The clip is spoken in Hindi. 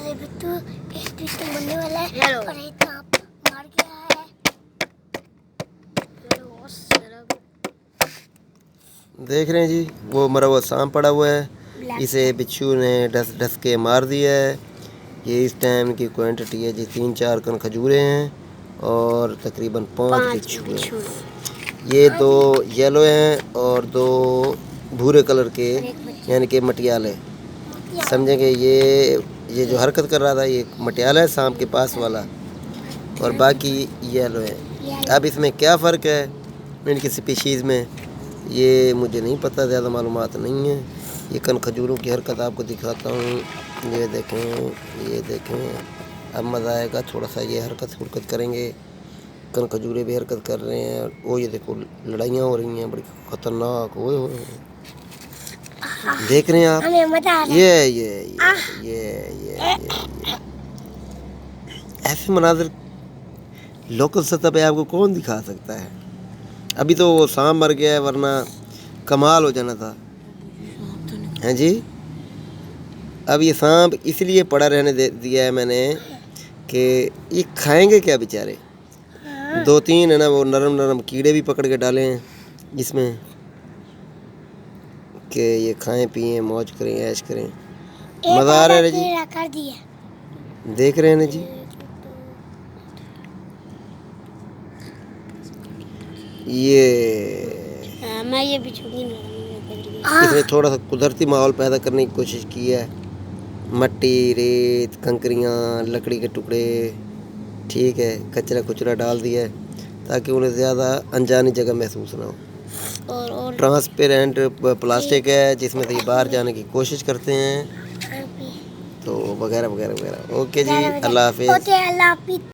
अरे बिट्टू ट्विस्टिंग बनने वाला है और एक सांप मार गया है। देख रहे हैं जी, वो मरा हुआ सांप पड़ा हुआ है, इसे बिच्छू ने ढस ढस के मार दिया है। ये इस टाइम की क्वांटिटी है जी, 3-4 कण खजूरें हैं और तकरीबन 5 बिच्छू हैं। ये 2 येलो हैं और 2 भूरे कलर के, यानी कि मटियाले। समझेंगे ये जो हरकत कर रहा था ये मटियाला है सांप के पास वाला, और बाकी येलो है। अब इसमें क्या फ़र्क है इनकी स्पीशीज़ में, ये मुझे नहीं पता, ज़्यादा मालूमात नहीं है। ये कन खजूरों की हरकत आपको दिखाता हूँ। ये देखें, अब मज़ा आएगा। थोड़ा सा ये हरकत करेंगे, कन खजूरे भी हरकत कर रहे हैं। वो ये देखो, लड़ाइयाँ हो रही हैं बड़ी ख़तरनाक। ओए होए, देख रहे हैं आप? ये ऐसे मनाज़र लोकल सतह पे आपको कौन दिखा सकता है? अभी तो वो सांप मर गया है, वरना कमाल हो जाना था। हैं जी, अब ये सांप इसलिए पड़ा रहने दिया है मैंने कि ये खाएंगे क्या बेचारे। 2-3 है ना वो नरम कीड़े भी पकड़ के डाले हैं इसमें कि ये खाएं पिएं मौज करें ऐश करें। मज़ा आ रहा है जी, देख रहे हैं ना जी। मैं ये बिछूंगी इसने थोड़ा सा कुदरती माहौल पैदा करने की कोशिश की है। मट्टी, रेत, कंकरियाँ, लकड़ी के टुकड़े, ठीक है, कचरा कुचरा डाल दिया है ताकि उन्हें ज़्यादा अनजानी जगह महसूस ना हो। और ट्रांसपेरेंट प्लास्टिक है जिसमें से ये बाहर जाने की कोशिश करते हैं, तो वगैरह वगैरह वगैरह। ओके जी, अल्लाह हाफिज़।